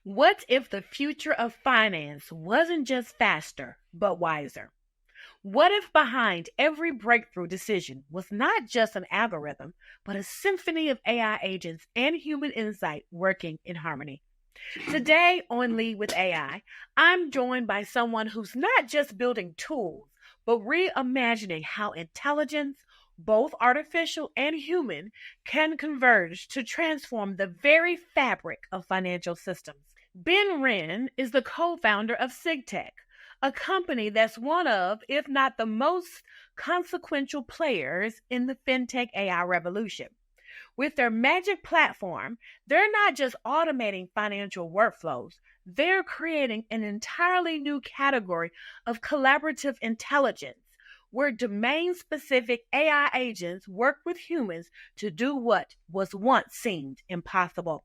What if the future of finance wasn't just faster, but wiser? What if behind every breakthrough decision was not just an algorithm, but a symphony of AI agents and human insight working in harmony? Today on Lead with AI, I'm joined by someone who's not just building tools, but reimagining how intelligence, both artificial and human, can converge to transform the very fabric of financial systems. Ben Wren is the co founder of SigTech, a company that's one of, if not the most consequential players in the fintech AI revolution. With their magic platform, they're not just automating financial workflows, they're creating an entirely new category of collaborative intelligence where domain specific AI agents work with humans to do what was once seemed impossible.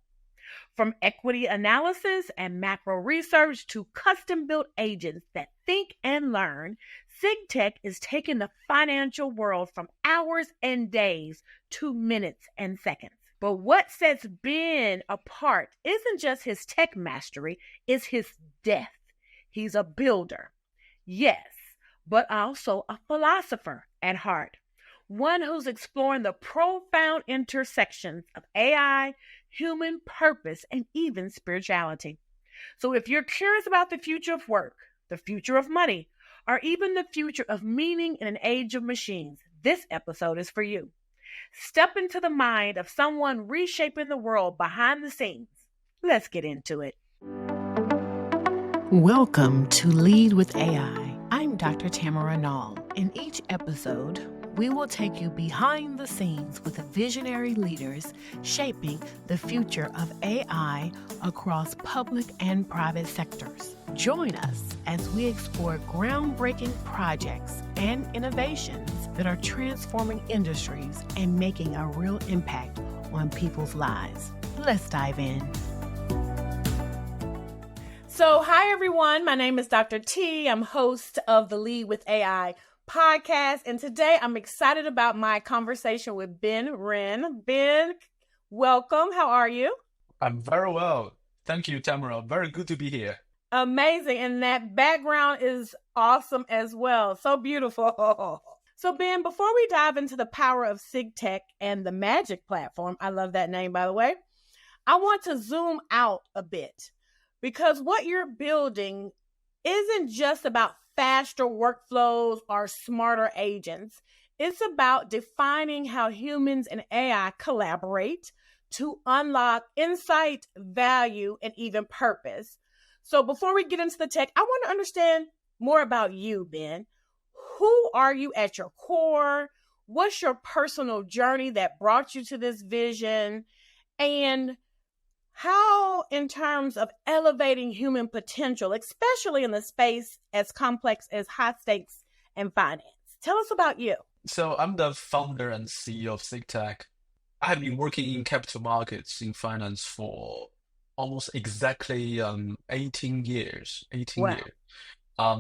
From equity analysis and macro research to custom built agents that think and learn, SigTech is taking the financial world from hours and days to minutes and seconds. But what sets Ben apart isn't just his tech mastery, it's his depth. He's a builder, yes, but also a philosopher at heart. One who's exploring the profound intersections of AI, human purpose, and even spirituality. So if you're curious about the future of work, the future of money, or even the future of meaning in an age of machines, this episode is for you. Step into the mind of someone reshaping the world behind the scenes. Let's get into it. Welcome to Lead with AI. I'm Dr. Tamara Nall. In each episode, we will take you behind the scenes with visionary leaders shaping the future of AI across public and private sectors. Join us as we explore groundbreaking projects and innovations that are transforming industries and making a real impact on people's lives. Let's dive in. So, hi everyone. My name is Dr. T. I'm host of the Lead with AI podcast, and today I'm excited about my conversation with Ben Wren. Ben, welcome. How are you? I'm very well. Thank you, Tamara. Very good to be here. Amazing. And that background is awesome as well. So beautiful. So, Ben, before we dive into the power of SigTech and the Magic platform, I love that name, by the way, I want to zoom out a bit because what you're building isn't just about faster workflows or smarter agents. It's about defining how humans and AI collaborate to unlock insight, value, and even purpose. So before we get into the tech, I want to understand more about you, Ben. Who are you at your core? What's your personal journey that brought you to this vision? And how, in terms of elevating human potential, especially in the space as complex as high stakes and finance? Tell us about you. So I'm the founder and CEO of SigTech. I've been working in capital markets in finance for almost exactly 18 years. 18 Wow. years.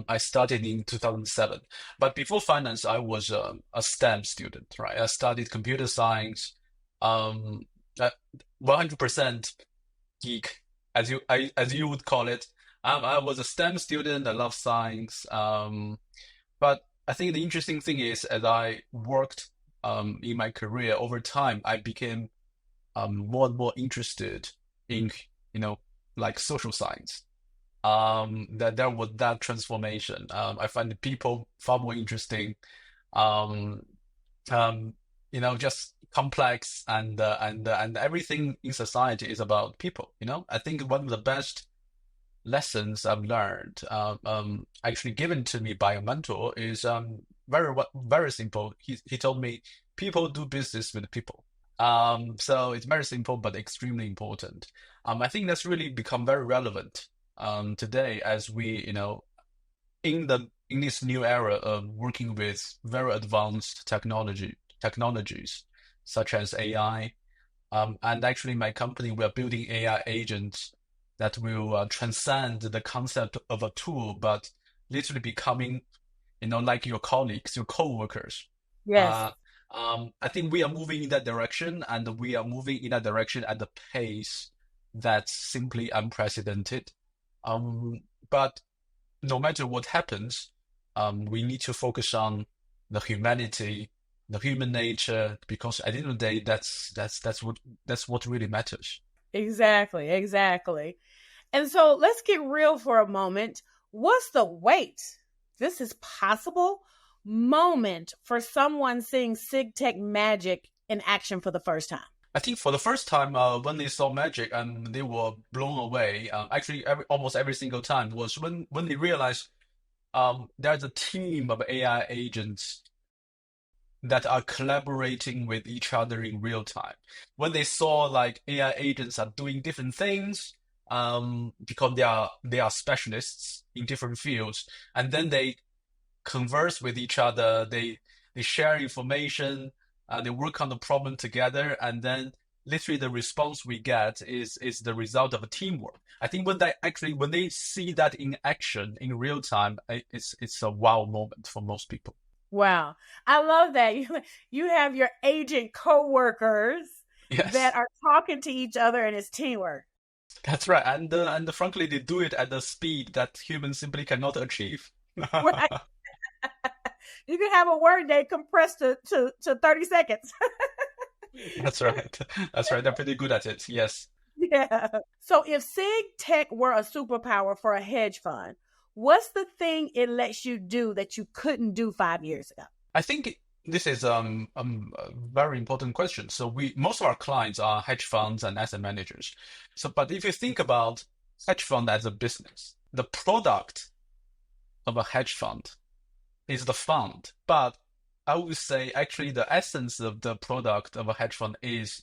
I started in 2007. But before finance, I was a STEM student, right? I studied computer science, 100% geek, as you would call it. I was a STEM student. I love science. But I think the interesting thing is, as I worked in my career over time, I became more and more interested in like social science. That there was that transformation. I find the people far more interesting. Um, just complex and everything in society is about people. I think one of the best lessons I've learned, actually given to me by a mentor, is very simple. He told me people do business with people. So it's very simple but extremely important. I think that's really become very relevant today as we, in this new era of working with very advanced technologies such as AI. And actually, my company, we're building AI agents that will transcend the concept of a tool, but literally becoming, like your colleagues, your co-workers. Yes. I think we are moving in that direction, and we are moving in that direction at the pace that's simply unprecedented. But no matter what happens, we need to focus on the humanity, the human nature, because at the end of the day, that's what really matters. Exactly, exactly. And so let's get real for a moment. What's the wait? This is possible moment for someone seeing SigTech magic in action for the first time? I think for the first time, when they saw magic and they were blown away, actually almost every single time was when they realized there's a team of AI agents that are collaborating with each other in real time. When they saw like AI agents are doing different things, because they are specialists in different fields, and then they converse with each other, they share information, they work on the problem together, and then literally the response we get is the result of a teamwork. I think when they see that in action in real time, it's a wow moment for most people. Wow. I love that. You have your agent coworkers Yes, that are talking to each other and it's teamwork. that's right. And frankly, they do it at the speed that humans simply cannot achieve. Right. You can have a word day compressed to 30 seconds. That's right. That's right. They're pretty good at it. Yes. Yeah. So if SigTech were a superpower for a hedge fund, what's the thing it lets you do that you couldn't do 5 years ago? I think this is a very important question. So most of our clients are hedge funds and asset managers. So, but if you think about hedge fund as a business, the product of a hedge fund is the fund. But I would say actually the essence of the product of a hedge fund is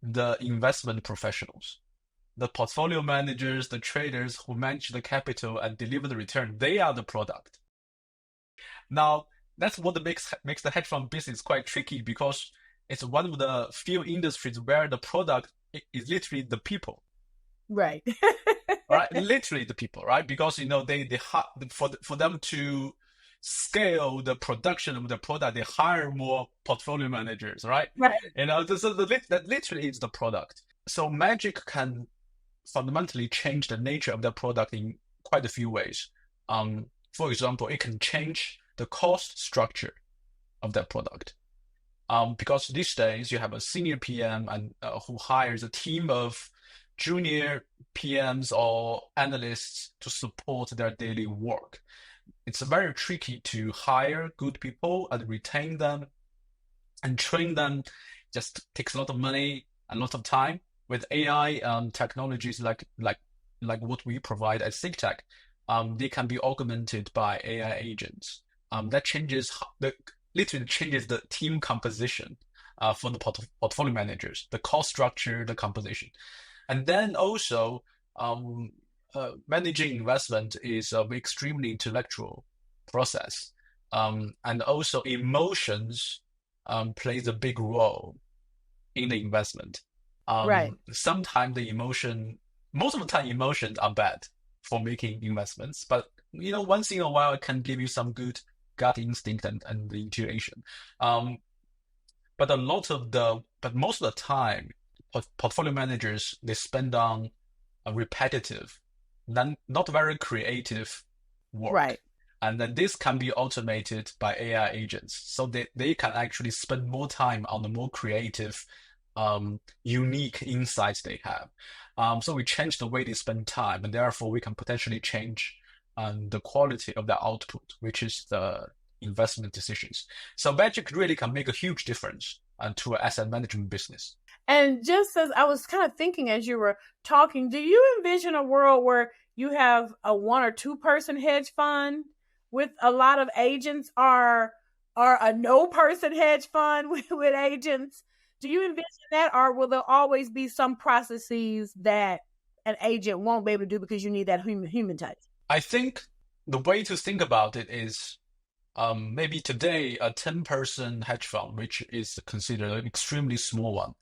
the investment professionals, the portfolio managers, the traders who manage the capital and deliver the return. They are the product. Now, that's what makes the hedge fund business quite tricky, because it's one of the few industries where the product is literally the people. Right. Right, literally the people, right? Because they for them to scale the production of the product, they hire more portfolio managers, right? Right. That literally is the product. So magic can fundamentally change the nature of the product in quite a few ways. For example, it can change the cost structure of that product. Because these days you have a senior PM and who hires a team of junior PMs or analysts to support their daily work. It's very tricky to hire good people and retain them and train them. Just takes a lot of money and a lot of time. With AI technologies like what we provide at SigTech, they can be augmented by AI agents. That literally changes the team composition for the portfolio managers, the cost structure, the composition. And then also, managing investment is an extremely intellectual process. And also emotions plays a big role in the investment. Right. Sometimes most of the time, emotions are bad for making investments, but once in a while, it can give you some good gut instinct and the intuition. But most of the time, portfolio managers, they spend on a repetitive, not very creative work. Right. And then this can be automated by AI agents. So they can actually spend more time on the more creative, unique insights they have. So we change the way they spend time, and therefore we can potentially change the quality of the output, which is the investment decisions. So magic really can make a huge difference to an asset management business. And just as I was kind of thinking as you were talking, do you envision a world where you have a 1 or 2 person hedge fund with a lot of agents, or a no person hedge fund with agents? Do you envision that, or will there always be some processes that an agent won't be able to do because you need that human touch? I think the way to think about it is maybe today a 10-person hedge fund, which is considered an extremely small one.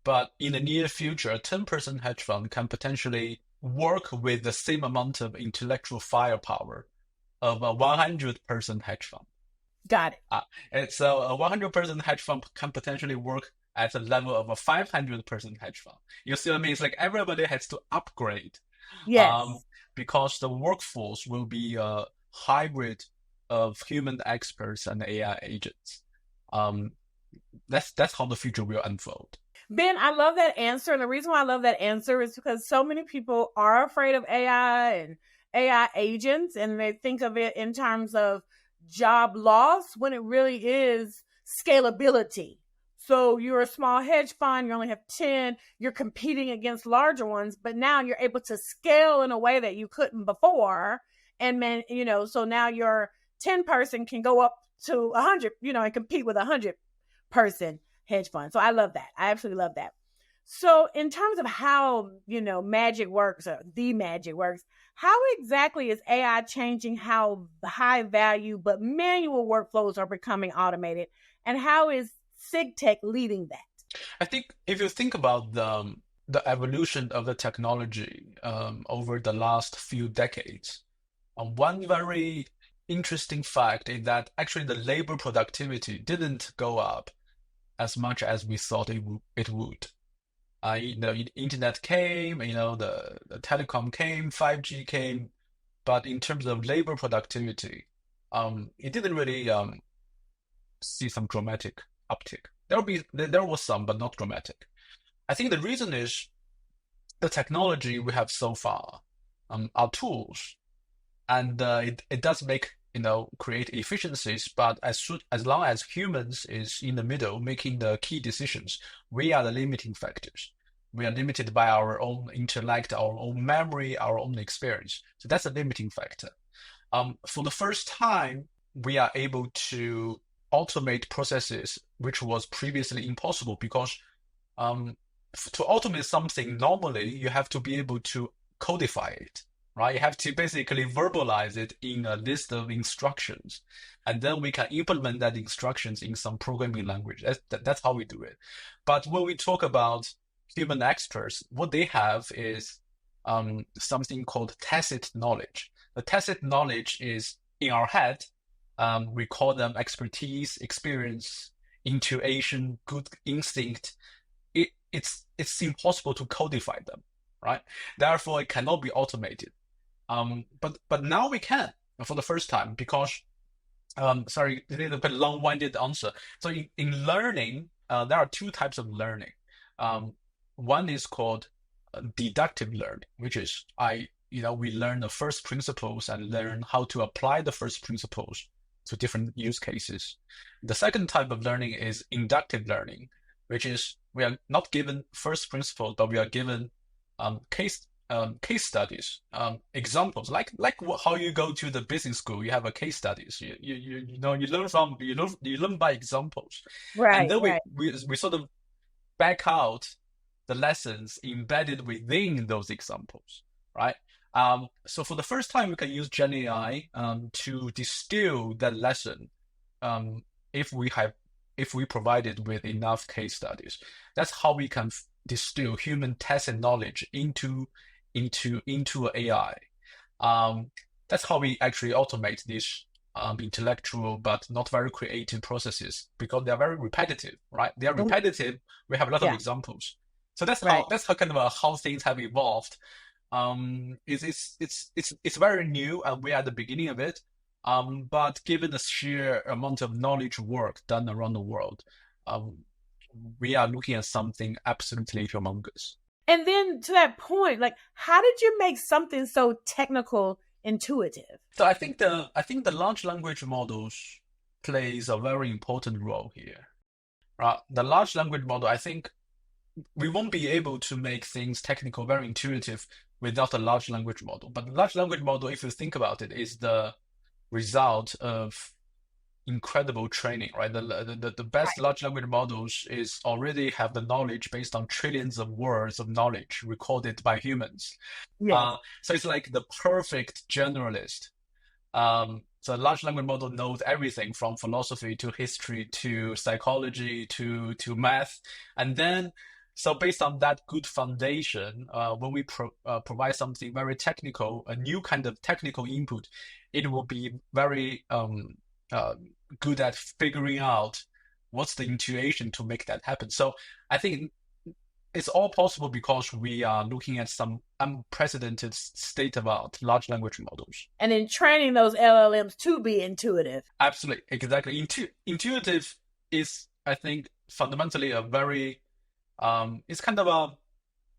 But in the near future, a 10-person hedge fund can potentially work with the same amount of intellectual firepower of a 100-person hedge fund. Got it. And so a 100-person hedge fund can potentially work at the level of a 500-person hedge fund. You see what I mean? It's like everybody has to upgrade, Yes. because the workforce will be a hybrid of human experts and AI agents. Um, that's how the future will unfold. Ben, I love that answer. And the reason why I love that answer is because so many people are afraid of AI and AI agents, and they think of it in terms of job loss when it really is scalability. So you're a small hedge fund, you only have 10, you're competing against larger ones, but now you're able to scale in a way that you couldn't before. And so now your 10 person can go up to 100, and compete with 100-person hedge fund. So I love that. I absolutely love that. So in terms of how, magic works, or the magic works, how exactly is AI changing how high value but manual workflows are becoming automated? And how is SigTech leading that? I think if you think about the evolution of the technology over the last few decades, one very interesting fact is that actually the labor productivity didn't go up as much as we thought it would. The internet came, the telecom came, 5G came, but in terms of labor productivity, it didn't really see some dramatic uptick. There was some, but not dramatic. I think the reason is the technology we have so far, are tools, and it does create efficiencies, but as long as humans is in the middle making the key decisions, we are the limiting factors. We are limited by our own intellect, our own memory, our own experience. So that's a limiting factor. For the first time, we are able to automate processes which was previously impossible, because to automate something, normally you have to be able to codify it, right? You have to basically verbalize it in a list of instructions, and then we can implement that instructions in some programming language. That's how we do it. But when we talk about human experts, what they have is something called tacit knowledge. The tacit knowledge is in our head. We call them expertise, experience, intuition, good instinct. It's impossible to codify them, right? Therefore, it cannot be automated. But now we can for the first time, because sorry, a little bit long-winded answer. So in learning, there are two types of learning. One is called deductive learning, which is we learn the first principles and learn how to apply the first principles to different use cases. The second type of learning is inductive learning, which is we are not given first principles, but we are given case studies, examples, like how you go to the business school. You have a case studies. You learn by examples, Right. and then right. we sort of back out the lessons embedded within those examples, right? So for the first time, we can use Gen AI to distill that lesson, if we provide it with enough case studies. That's how we can distill human tacit knowledge into AI. That's how we actually automate these intellectual but not very creative processes, because they are very repetitive, right? They are repetitive. We have a lot of examples. So that's how kind of how things have evolved. It's very new, and we're at the beginning of it. But given the sheer amount of knowledge work done around the world, we are looking at something absolutely humongous. And then to that point, like, how did you make something so technical intuitive? So I think the large language models plays a very important role here. Right? The large language model, I think we won't be able to make things technical, very intuitive without a large language model. But the large language model, if you think about it, is the result of incredible training, right? The best large language models is already have the knowledge based on trillions of words of knowledge recorded by humans. So it's like the perfect generalist. So a large language model knows everything from philosophy to history to psychology to math. And then, so based on that good foundation, when we provide something very technical, a new kind of technical input, it will be very good at figuring out what's the intuition to make that happen? So I think it's all possible because we are looking at some unprecedented state-of-art large language models. And in training those LLMs to be intuitive. Absolutely, exactly. Intuitive is, I think, fundamentally a very, it's kind of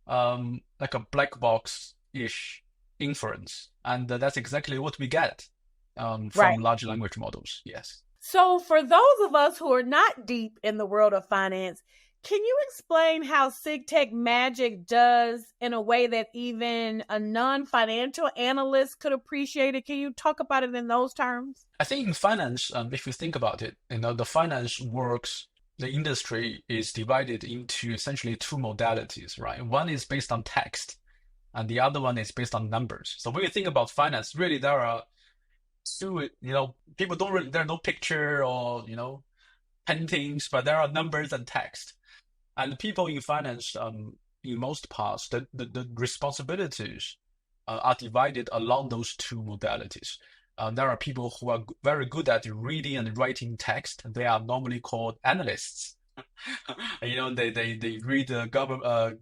like a black box-ish inference. And that's exactly what we get from large language models. Yes. So for those of us who are not deep in the world of finance, can you explain how SigTech magic does in a way that even a non-financial analyst could appreciate it? Can you talk about it in those terms? I think in finance, if you think about it, the finance works, the industry is divided into essentially two modalities, right? One is based on text, and the other one is based on numbers. So when you think about finance, really there are two, people don't really, there's no picture or, paintings, but there are numbers and text. And people in finance, in most parts, the responsibilities are divided along those two modalities. There are people who are very good at reading and writing text. They are normally called analysts. They read the government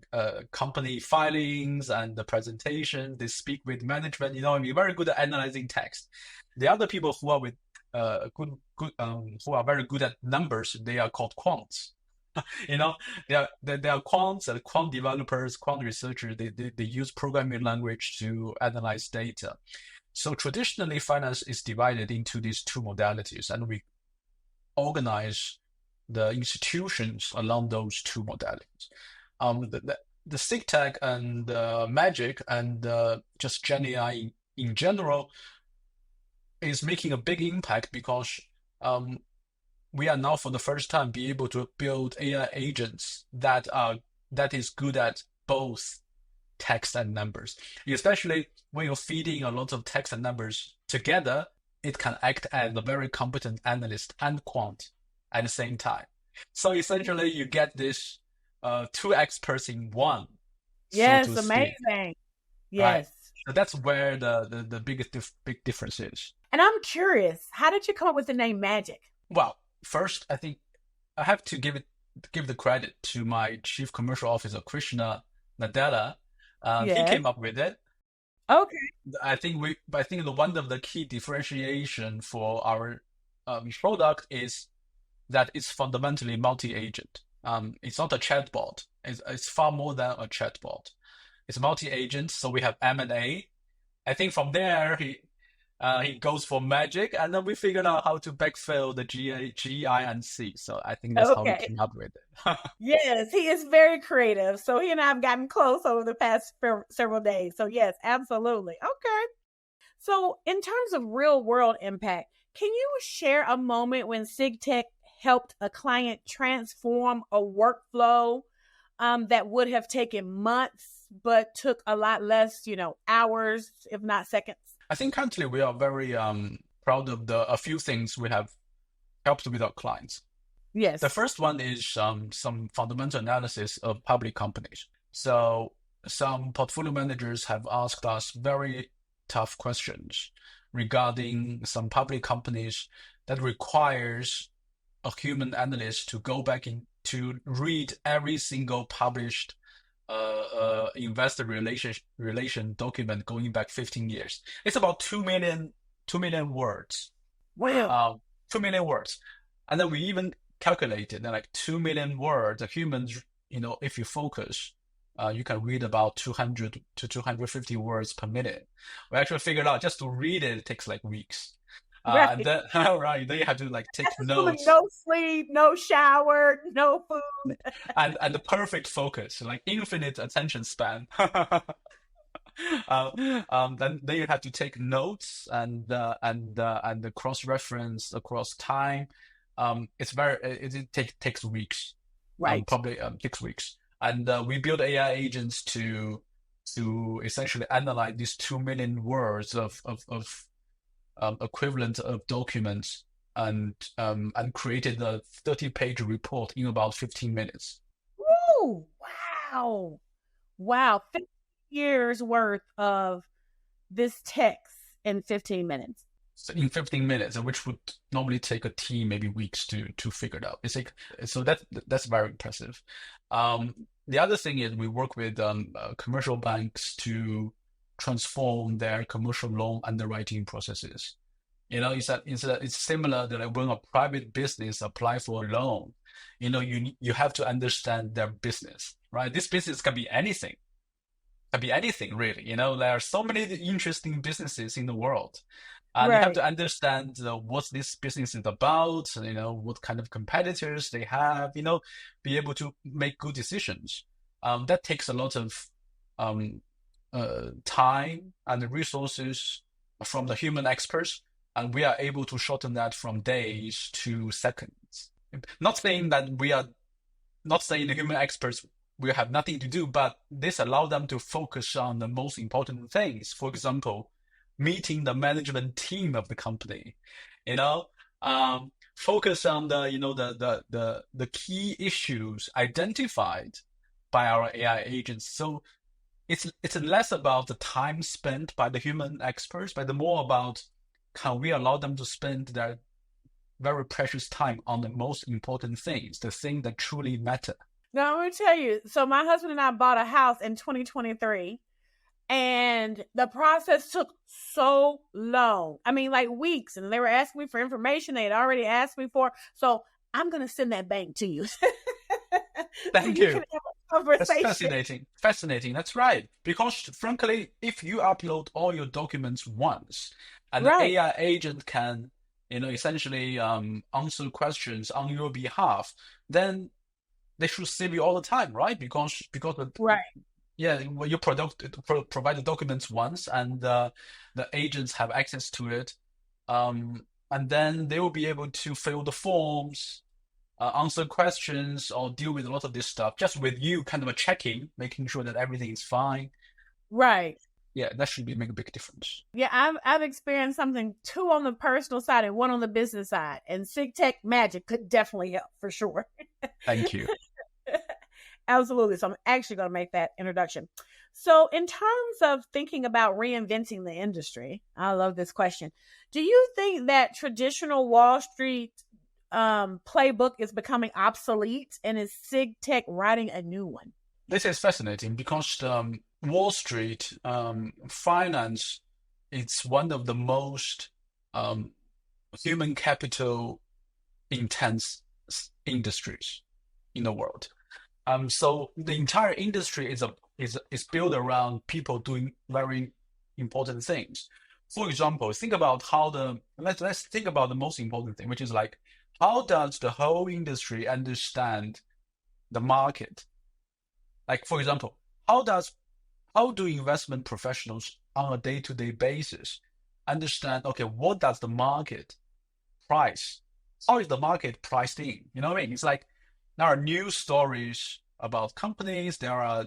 company filings and the presentation. They speak with management. Very good at analyzing text. The other people who are with who are very good at numbers, they are called quants. They are quants and quant developers, quant researchers. They use programming language to analyze data. So traditionally, finance is divided into these two modalities, and we organize the institutions along those two modalities. The SigTech and Magic and just GenAI in general is making a big impact because we are now for the first time be able to build AI agents that is good at both text and numbers. Especially when you're feeding a lot of text and numbers together, it can act as a very competent analyst and quant at the same time. So essentially, you get this two experts in one. Yes, so to amazing. speak, yes. Right? So that's where the big difference is. And I'm curious, how did you come up with the name Magic? Well, first, I think I have to give the credit to my chief commercial officer, Krishna Nadella. He came up with it. Okay. I think one of the key differentiation for our product is that it's fundamentally multi-agent. It's not a chatbot. It's far more than a chatbot. It's multi-agent. So we have M&A. I think from there he goes for magic, and then we figured out how to backfill the G, I, and C. So I think that's how we came up with it. Yes, he is very creative. So he and I have gotten close over the past several days. So yes, absolutely. Okay. So in terms of real world impact, can you share a moment when SigTech helped a client transform a workflow that would have taken months, but took a lot less, hours, if not seconds? I think currently we are very proud of a few things we have helped with our clients. Yes. The first one is some fundamental analysis of public companies. So some portfolio managers have asked us very tough questions regarding some public companies that requires a human analyst to go back in to read every single published investor relation document going back 15 years. It's about 2 million words. Wow. 2 million words. And then we even calculated that like 2 million words, humans, if you focus, you can read about 200 to 250 words per minute. We actually figured out just to read it takes like weeks. Right. And then, right, then you have to take notes. No sleep, no shower, no food. and the perfect focus, like infinite attention span. Then you have to take notes and the cross-reference across time. It takes weeks. Right. Probably takes weeks. And we build AI agents to essentially analyze these 2 million words of equivalent of documents and created a 30-page report in about 15 minutes. Woo! Wow. 50 years worth of this text in 15 minutes. in 15 minutes, which would normally take a team maybe weeks to figure it out. It's like, so that's very impressive. The other thing is we work with commercial banks to transform their commercial loan underwriting processes. It's similar that like when a private business apply for a loan, you have to understand their business, right? This business can be anything. Can be anything really. There are so many interesting businesses in the world. And you have Right. to understand what this business is about, what kind of competitors they have, be able to make good decisions. That takes a lot of time and resources from the human experts, and we are able to shorten that from days to seconds. Not saying the human experts will have nothing to do, but this allows them to focus on the most important things. For example, meeting the management team of the company, focus on the key issues identified by our AI agents. So it's less about the time spent by the human experts, but more about can we allow them to spend their very precious time on the most important things, the thing that truly matter. Now, I'm going to tell you, so my husband and I bought a house in 2023, and the process took so long. I mean, like weeks, and they were asking me for information they had already asked me for. So I'm going to send that bank to you. Thank so you you. can have a conversation. That's fascinating. Fascinating. That's right. Because frankly, if you upload all your documents once, and the AI agent can, essentially answer questions on your behalf, then they should save you all the time, right? Because Right. when you provide the documents once, and the agents have access to it, and then they will be able to fill the forms, answer questions, or deal with a lot of this stuff just with you kind of checking, making sure that everything is fine. Right. Yeah, that should make a big difference. Yeah, I've experienced something, 2 on the personal side and 1 on the business side, and SigTech Magic could definitely help for sure. Thank you. Absolutely. So I'm actually going to make that introduction. So in terms of thinking about reinventing the industry, I love this question. Do you think that traditional Wall Street playbook is becoming obsolete, and is SigTech writing a new one? This is fascinating because Wall Street finance, it's one of the most human capital intense industries in the world. So the entire industry is built around people doing very important things. For example, think about let's think about the most important thing, which is like, how does the whole industry understand the market? Like, for example, how do investment professionals on a day-to-day basis understand, okay, what does the market price? How is the market priced in? You know what I mean? It's like there are news stories about companies, there are,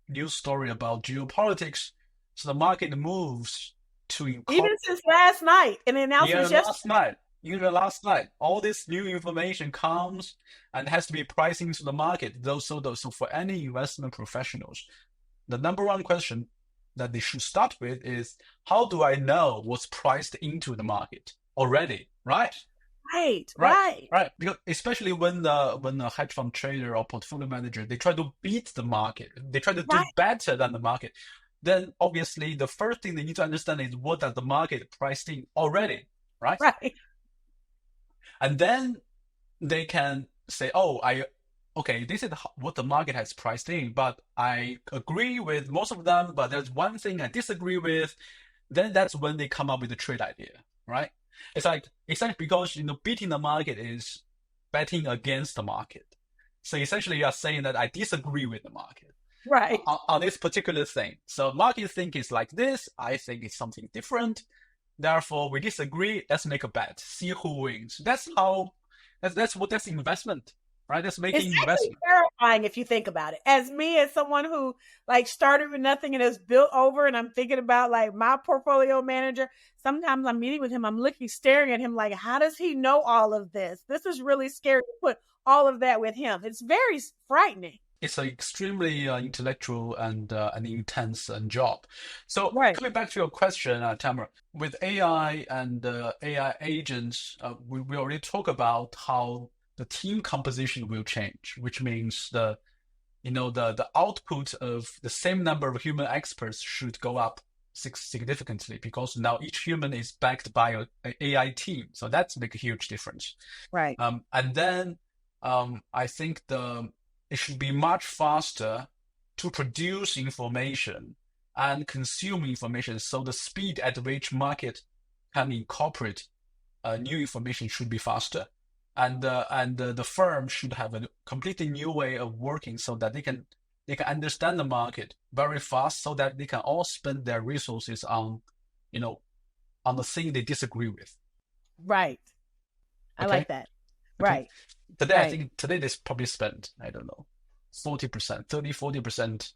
news story about geopolitics. So the market moves to Even since last night, and the announcement Even last night, all this new information comes and has to be priced into the market. So for any investment professionals, the number one question that they should start with is, how do I know what's priced into the market already? Right? Right. Because especially when a hedge fund trader or portfolio manager, they try to beat the market, they try to do better than the market. Then obviously the first thing they need to understand is, what does the market priced in already, right? Right. And then they can say, okay, this is what the market has priced in, but I agree with most of them, but there's one thing I disagree with. Then that's when they come up with a trade idea, right? It's like because beating the market is betting against the market. So essentially, you are saying that I disagree with the market, right, on this particular thing. So market think it's like this. I think it's something different. Therefore, we disagree. Let's make a bet. See who wins. That's investment, right? That's making investment. Terrifying if you think about it. As someone who started with nothing and has built over, and I'm thinking about my portfolio manager. Sometimes I'm meeting with him. I'm staring at him like, how does he know all of this? This is really scary to put all of that with him. It's very frightening. it's an extremely intellectual and an intense job. So Right. coming back to your question, Tamara, with AI and AI agents, we already talk about how the team composition will change, which means the output of the same number of human experts should go up significantly because now each human is backed by an AI team. So that's make a huge difference. Right. And then I think it should be much faster to produce information and consume information. So the speed at which market can incorporate new information should be faster. And the firm should have a completely new way of working so that they can understand the market very fast so that they can all spend their resources on the thing they disagree with. Right. I Okay? like that. Okay. Right. Today, I Right. think today they probably spend, I don't know, 40%, 30, 40%,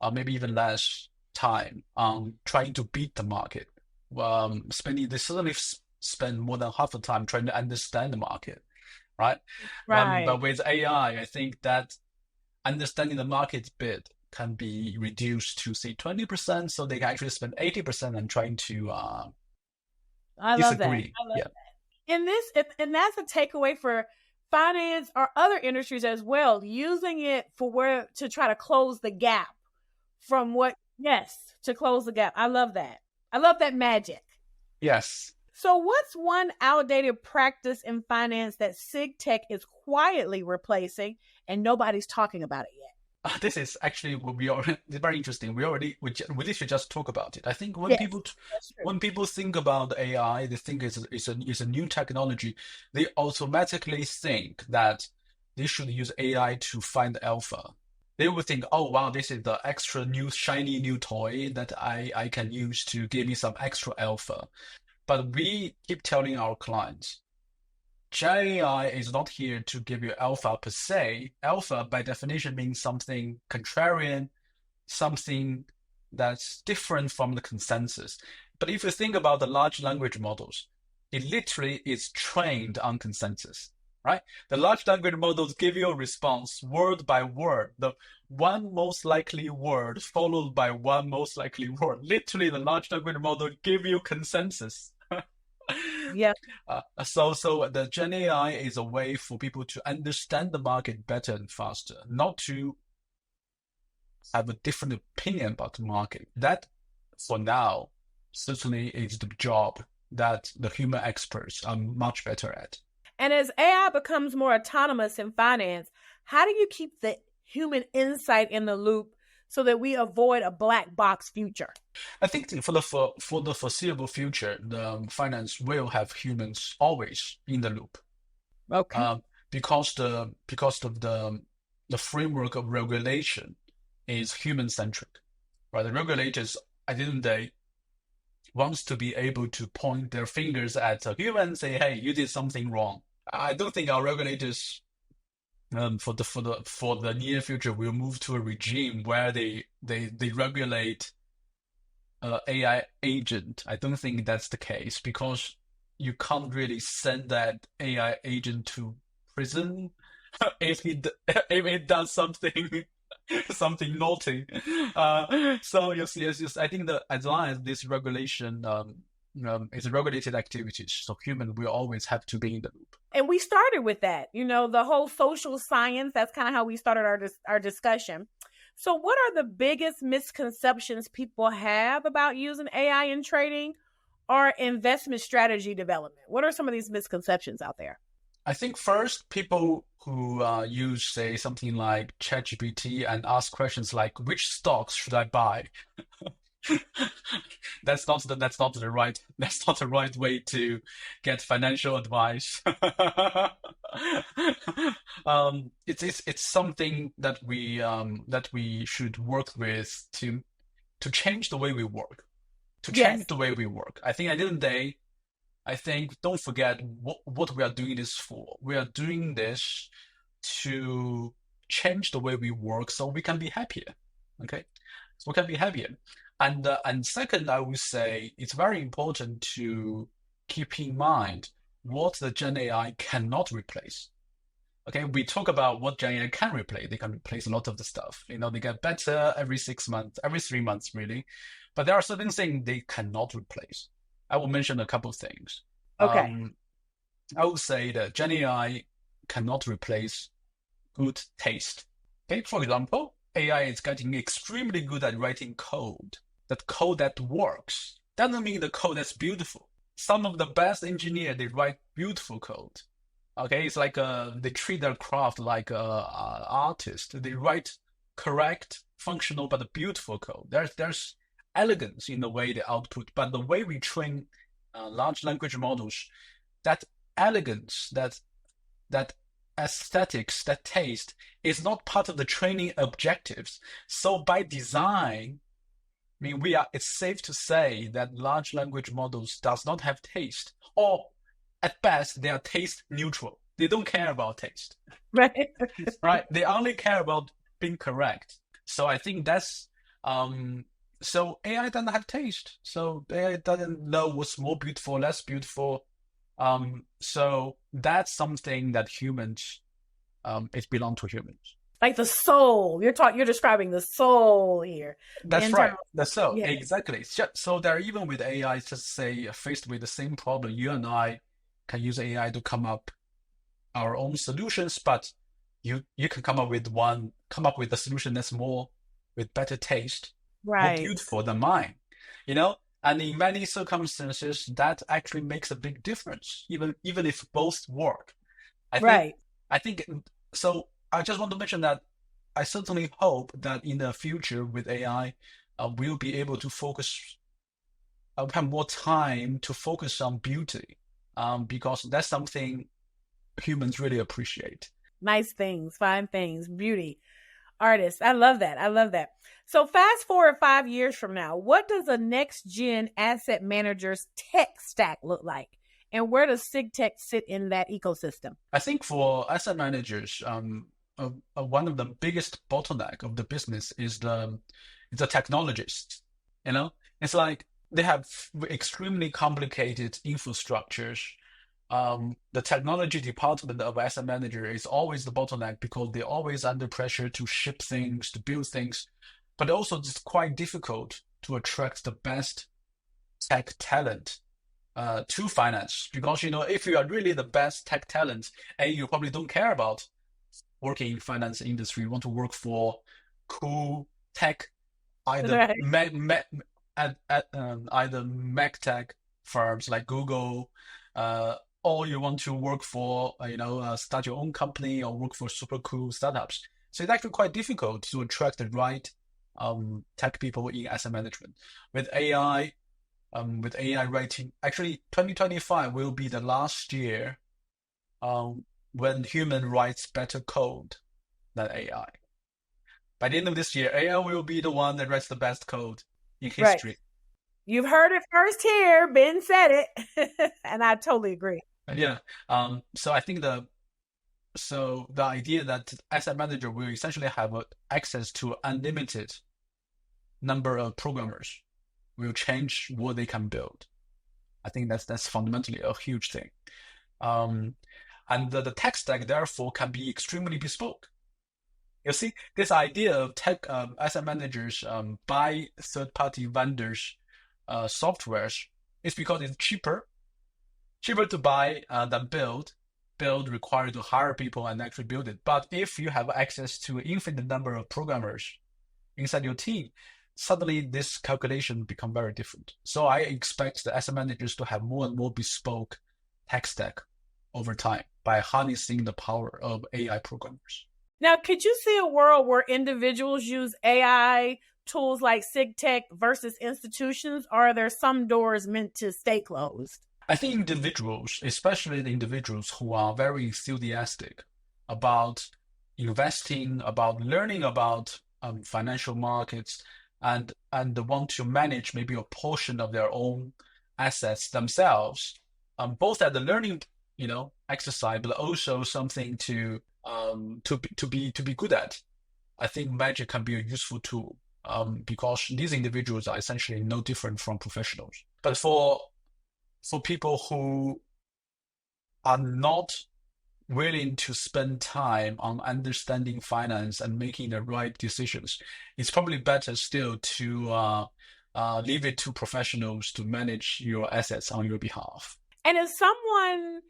or maybe even less time on trying to beat the market. They certainly spend more than half the time trying to understand the market, right? Right. But with AI, I think that understanding the market bit can be reduced to say 20%, so they can actually spend 80% on trying to I love that. disagree. Yeah. And that's a takeaway for finance or other industries as well, using it to try to close the gap to close the gap. I love that. I love that magic. Yes. So what's one outdated practice in finance that SigTech is quietly replacing and nobody's talking about it yet? This is actually very interesting. We literally just talk about it. I think when Yes, people that's true. when people think about AI, they think it's a new technology. They automatically think that they should use AI to find alpha. They would think, oh wow, this is the extra new shiny new toy that I can use to give me some extra alpha. But we keep telling our clients, GenAI is not here to give you alpha per se. Alpha, by definition, means something contrarian, something that's different from the consensus. But if you think about the large language models, it literally is trained on consensus, right? The large language models give you a response word by word, the one most likely word followed by one most likely word. Literally, the large language model give you consensus. Yeah. So the Gen AI is a way for people to understand the market better and faster, not to have a different opinion about the market. That, for now, certainly is the job that the human experts are much better at. And as AI becomes more autonomous in finance, how do you keep the human insight in the loop so that we avoid a black box future? I think for the foreseeable future, the finance will have humans always in the loop. Okay. Because of the framework of regulation is human centric, right? The regulators at the end of the day wants to be able to point their fingers at a human and say, "Hey, you did something wrong." I don't think our regulators for the near future will move to a regime where they regulate AI agent. I don't think that's the case because you can't really send that AI agent to prison if it does something naughty. So yes, I think that as long as this regulation is regulated activities, so human will always have to be in the loop. And we started with that, the whole social science. That's kind of how we started our discussion. So what are the biggest misconceptions people have about using AI in trading or investment strategy development? What are some of these misconceptions out there? I think first, people who use, say, something like ChatGPT and ask questions like, which stocks should I buy? That's not the right way to get financial advice. It's something that we should work with to change the way we work. Yes. The way we work. I think at the end of the day, don't forget what we are doing this for. We are doing this to change the way we work so we can be happier. Okay, so we can be happier. And second, I would say it's very important to keep in mind what the Gen AI cannot replace. Okay, we talk about what Gen AI can replace. They can replace a lot of the stuff. They get better every 6 months, every 3 months, really. But there are certain things they cannot replace. I will mention a couple of things. Okay. I would say that Gen AI cannot replace good taste. Okay, for example, AI is getting extremely good at writing code. That code that works doesn't mean the code that's beautiful. Some of the best engineers, they write beautiful code. Okay, it's like they treat their craft like a artist. They write correct, functional, but beautiful code. There's elegance in the way they output, but the way we train large language models, that elegance, that aesthetics, that taste is not part of the training objectives. So by design, I mean, it's safe to say that large language models does not have taste, or at best, they are taste neutral. They don't care about taste. Right. Right? They only care about being correct. So I think that's so AI doesn't have taste. So AI doesn't know what's more beautiful, less beautiful. So that's something that humans, it belongs to humans. Like the soul. You're describing the soul here. That's right. That's so. Yeah. Exactly. So there, even with AI, just say faced with the same problem, you and I can use AI to come up our own solutions, but you can come up with a solution that's more with better taste, more beautiful than mine, And in many circumstances, that actually makes a big difference, even if both work. I think so. I just want to mention that I certainly hope that in the future with AI, we'll be able to have more time to focus on beauty, because that's something humans really appreciate. Nice things, fine things, beauty, artists. I love that. So fast forward 5 years from now, what does a next gen asset manager's tech stack look like? And where does SigTech sit in that ecosystem? I think for asset managers, one of the biggest bottleneck of the business is the technologists. It's like they have extremely complicated infrastructures. The technology department of asset manager is always the bottleneck because they're always under pressure to ship things, to build things, but also it's quite difficult to attract the best tech talent to finance. Because, if you are really the best tech talent, you probably don't care about working in finance industry. You want to work for cool tech, either either Mac tech firms like Google, or you want to work for, start your own company or work for super cool startups. So it's actually quite difficult to attract the right tech people in asset management. With AI writing, actually 2025 will be the last year when human writes better code than AI. By the end of this year, AI will be the one that writes the best code in history. Right. You've heard it first here. Ben said it. And I totally agree. Yeah. So I think the idea that asset manager will essentially have access to unlimited number of programmers will change what they can build. I think that's fundamentally a huge thing. And the tech stack, therefore, can be extremely bespoke. You see, this idea of tech asset managers buy third-party vendors' softwares is because it's cheaper to buy than build. Build requires to hire people and actually build it. But if you have access to an infinite number of programmers inside your team, suddenly this calculation become very different. So I expect the asset managers to have more and more bespoke tech stack over time by harnessing the power of AI programmers. Now, could you see a world where individuals use AI tools like SigTech versus institutions, or are there some doors meant to stay closed? I think individuals, especially the individuals who are very enthusiastic about investing, about learning about financial markets, and want to manage maybe a portion of their own assets themselves, both at the learning exercise, but also something to be good at. I think Magic can be a useful tool because these individuals are essentially no different from professionals. But for people who are not willing to spend time on understanding finance and making the right decisions, it's probably better still to leave it to professionals to manage your assets on your behalf. And if someone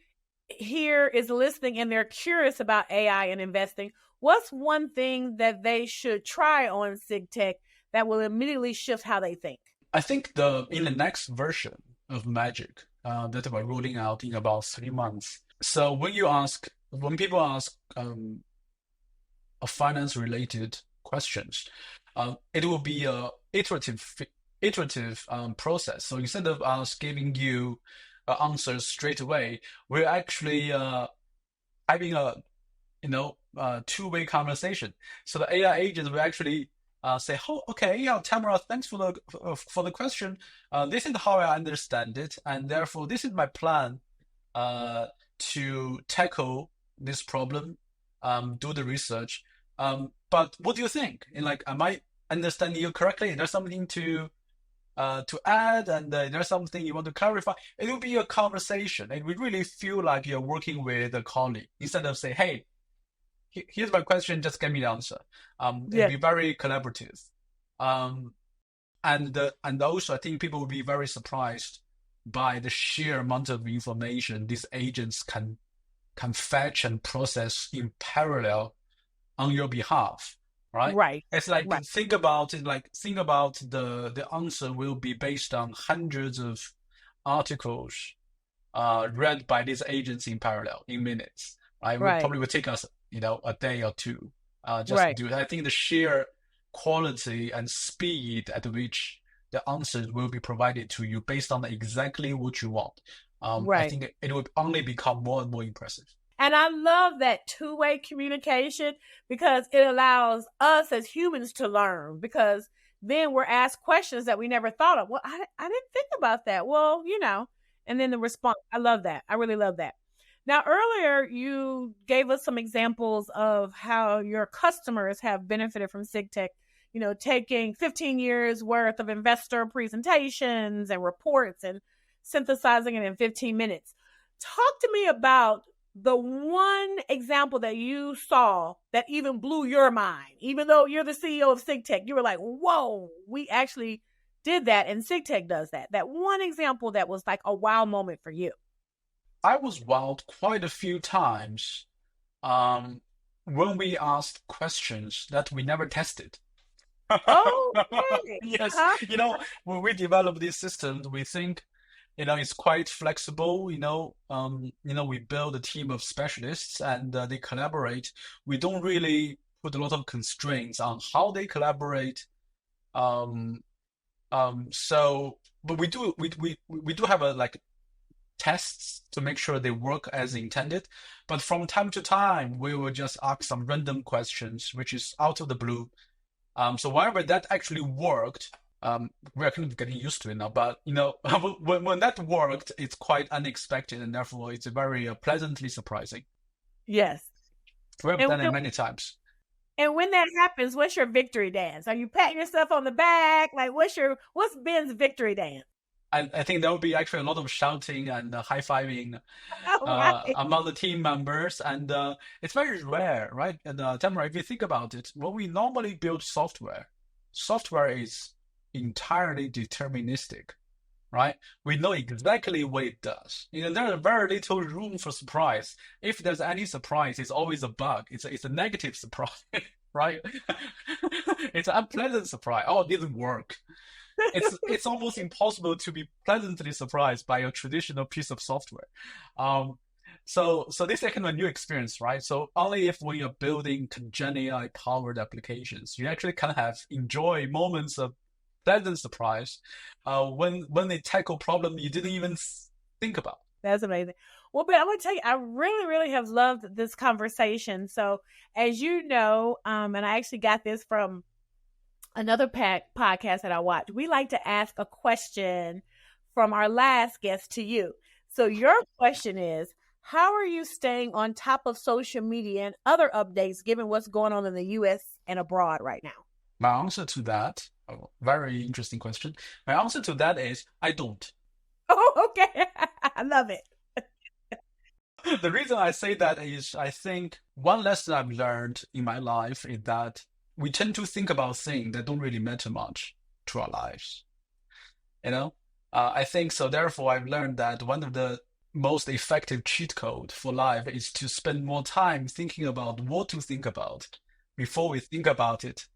here is listening and they're curious about AI and investing, what's one thing that they should try on SigTech that will immediately shift how they think? I think in the next version of Magic that we're rolling out in about 3 months. So when people ask a finance-related questions, it will be a iterative process. So instead of us giving you answers straight away, we're actually having a two-way conversation. So the AI agents will actually say, "Oh, okay, yeah, Tamara, thanks for the question. This is how I understand it, and therefore this is my plan to tackle this problem, do the research. But what do you think? And like, am I understanding you correctly? Is there something to add, and there's something you want to clarify?" It will be a conversation, and we really feel like you're working with a colleague instead of say, "Hey, here's my question, just give me the answer." It'll be very collaborative. And also I think people will be very surprised by the sheer amount of information these agents can fetch and process in parallel on your behalf, right? Right. It's like Right. think about it, like think about the answer will be based on hundreds of articles read by these agents in parallel in minutes, right? It Right. probably would take us a day or two just to Right. do it. I think the sheer quality and speed at which the answers will be provided to you based on exactly what you want, I Right. think it will only become more and more impressive. And I love that two-way communication because it allows us as humans to learn, because then we're asked questions that we never thought of. Well, I didn't think about that. Well, and then the response. I love that. I really love that. Now, earlier you gave us some examples of how your customers have benefited from SigTech, taking 15 years worth of investor presentations and reports and synthesizing it in 15 minutes. Talk to me about the one example that you saw that even blew your mind. Even though you're the CEO of SigTech, you were like, whoa, we actually did that, and SigTech does that. That one example that was like a wow moment for you. I was wowed quite a few times when we asked questions that we never tested. Okay. Yes, Huh? when we develop these systems, we think, it's quite flexible. We build a team of specialists and they collaborate. We don't really put a lot of constraints on how they collaborate. Um, but we do have like tests to make sure they work as intended. But from time to time, we will just ask some random questions, which is out of the blue. So whenever that actually worked, we're kind of getting used to it now. But when that worked, it's quite unexpected, and therefore it's very pleasantly surprising. Yes. We have And done it many times. And when that happens, what's your victory dance? Are you patting yourself on the back? Like, what's Ben's victory dance? I think there will be actually a lot of shouting and high-fiving Right. among the team members, and it's very rare, right? And Tamara, if you think about it, when we normally build software is entirely deterministic, right? We know exactly what it does. There's very little room for surprise. If there's any surprise, it's always a bug. It's a negative surprise, right? It's an unpleasant surprise. Oh, it didn't work. It's almost impossible to be pleasantly surprised by a traditional piece of software. So this is kind of a new experience, right? So only if when you're building Gen AI powered applications, you actually can enjoy moments of pleasant surprise when they tackle problem you didn't even think about. That's amazing. Well, but I'm going to tell you, I really, really have loved this conversation. So as you know, and I actually got this from another podcast that I watched, we like to ask a question from our last guest to you. So your question is, how are you staying on top of social media and other updates given what's going on in the US and abroad right now? My answer to that, very interesting question. My answer to that is I don't. Oh, okay. I love it. The reason I say that is I think one lesson I've learned in my life is that we tend to think about things that don't really matter much to our lives. You know, I think so. Therefore, I've learned that one of the most effective cheat code for life is to spend more time thinking about what to think about before we think about it.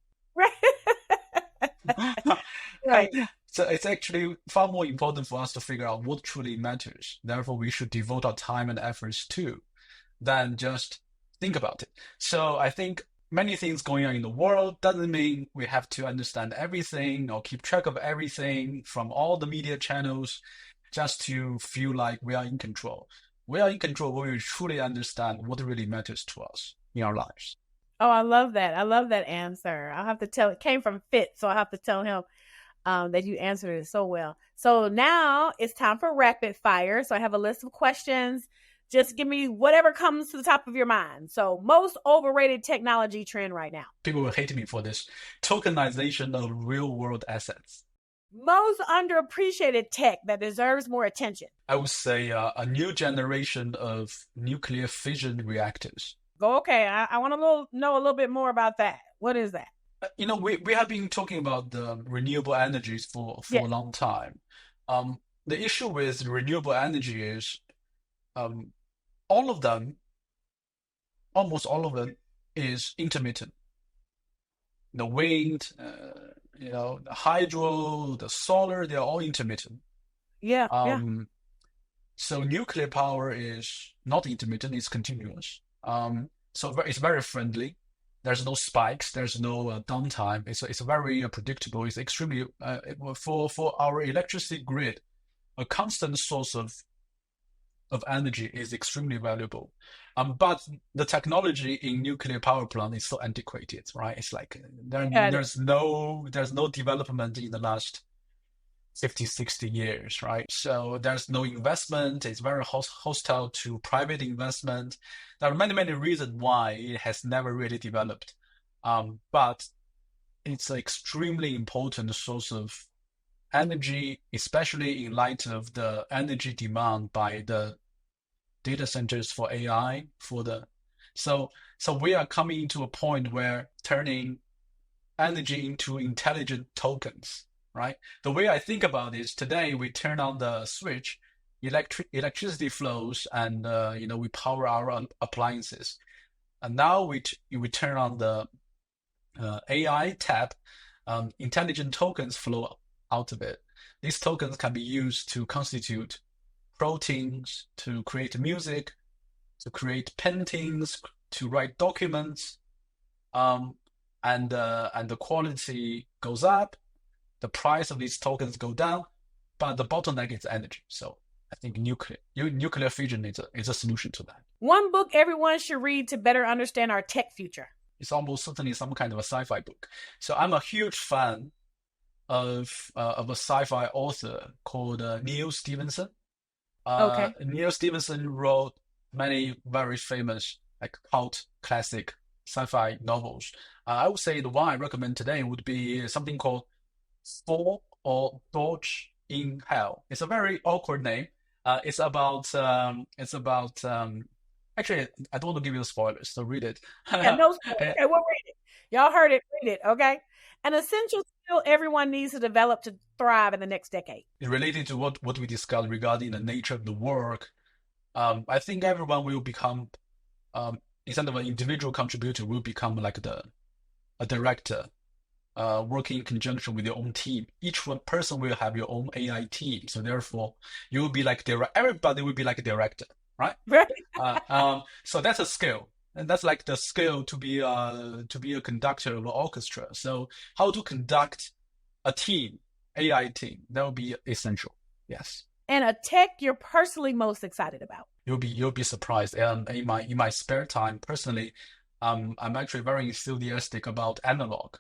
Right. So it's actually far more important for us to figure out what truly matters. Therefore, we should devote our time and efforts to than just think about it. So I think many things going on in the world doesn't mean we have to understand everything or keep track of everything from all the media channels just to feel like we are in control. We are in control when we truly understand what really matters to us in our lives. Oh, I love that. I love that answer. I'll have to tell, it came from Fitz, so I'll have to tell him that you answered it so well. So now it's time for rapid fire. So I have a list of questions. Just give me whatever comes to the top of your mind. So most overrated technology trend right now. People will hate me for this. Tokenization of real world assets. Most underappreciated tech that deserves more attention. I would say a new generation of nuclear fission reactors. Go, okay. I want to know a little bit more about that. What is that? You know, we have been talking about the renewable energies for Yeah. a long time. The issue with renewable energy is all of them, almost all of them, is intermittent. The wind, the hydro, the solar, they're all intermittent. Yeah. Yeah. So nuclear power is not intermittent, it's continuous. So it's very friendly. There's no spikes, there's no downtime. It's very predictable. It's extremely for our electricity grid, a constant source of energy is extremely valuable. But the technology in nuclear power plant is so antiquated, right? It's like there's no development in the last 50, 60 years, right? So there's no investment. It's very hostile to private investment. There are many, many reasons why it has never really developed. But it's an extremely important source of energy, especially in light of the energy demand by the data centers for AI, so we are coming to a point where turning energy into intelligent tokens, right? The way I think about it is today we turn on the switch, electricity flows, and we power our appliances. And now we turn on the AI tap, intelligent tokens flow out of it. These tokens can be used to constitute proteins, to create music, to create paintings, to write documents, and the quality goes up, the price of these tokens go down, but the bottleneck is energy. So I think nuclear fission is a solution to that. One book everyone should read to better understand our tech future. It's almost certainly some kind of a sci-fi book. So I'm a huge fan of a sci-fi author called Neil Stephenson. Okay. Neil Stephenson wrote many very famous, like cult classic sci-fi novels. I would say the one I recommend today would be something called Fall or Dodge in Hell. It's a very awkward name. It's about actually, I don't want to give you the spoilers, so read it. Yeah, no spoilers. Okay, we'll read it. Y'all heard it, read it, okay? An essential skill everyone needs to develop to thrive in the next decade. Related to what we discussed regarding the nature of the work, I think everyone will become, instead of an individual contributor, will become like a director, working in conjunction with your own team. Each one person will have your own AI team. So therefore, you will be like everybody will be like a director, right? Right. So that's a skill. And that's like the skill to be a conductor of an orchestra. So how to conduct a team, AI team, that will be essential. Yes. And a tech you're personally most excited about. You'll be surprised. In my spare time, personally, I'm actually very enthusiastic about analog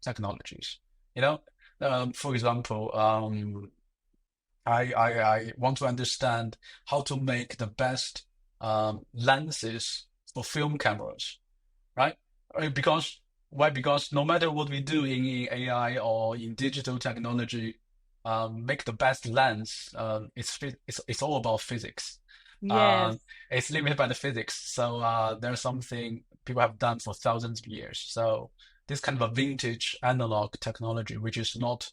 technologies. For example, I want to understand how to make the best lenses for film cameras, right? Because why? Because no matter what we do in AI or in digital technology, make the best lens. It's all about physics. Yes. It's limited by the physics. So there's something people have done for thousands of years. So this kind of a vintage analog technology, which is not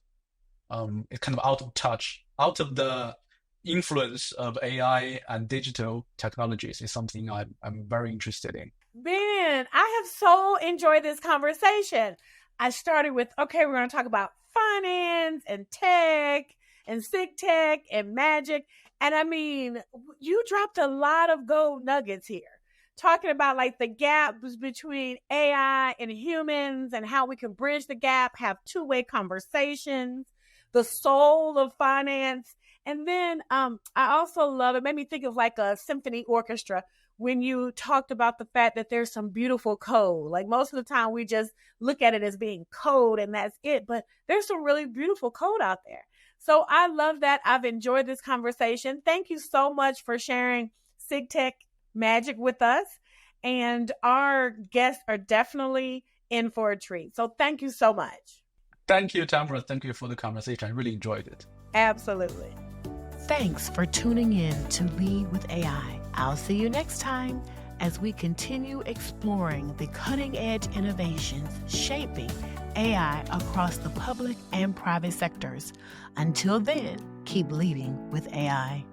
it's kind of out of touch, out of the influence of AI and digital technologies, is something I'm very interested in. Ben, I have so enjoyed this conversation. I started with, okay, we're going to talk about finance and tech and SigTech and magic. And I mean, you dropped a lot of gold nuggets here, talking about like the gaps between AI and humans and how we can bridge the gap, have two-way conversations, the soul of finance. And then I also love it, made me think of like a symphony orchestra when you talked about the fact that there's some beautiful code. Like most of the time we just look at it as being code and that's it, but there's some really beautiful code out there. So I love that. I've enjoyed this conversation. Thank you so much for sharing SigTech magic with us. And our guests are definitely in for a treat. So thank you so much. Thank you, Tamara. Thank you for the conversation. I really enjoyed it. Absolutely. Thanks for tuning in to Lead with AI. I'll see you next time as we continue exploring the cutting-edge innovations shaping AI across the public and private sectors. Until then, keep leading with AI.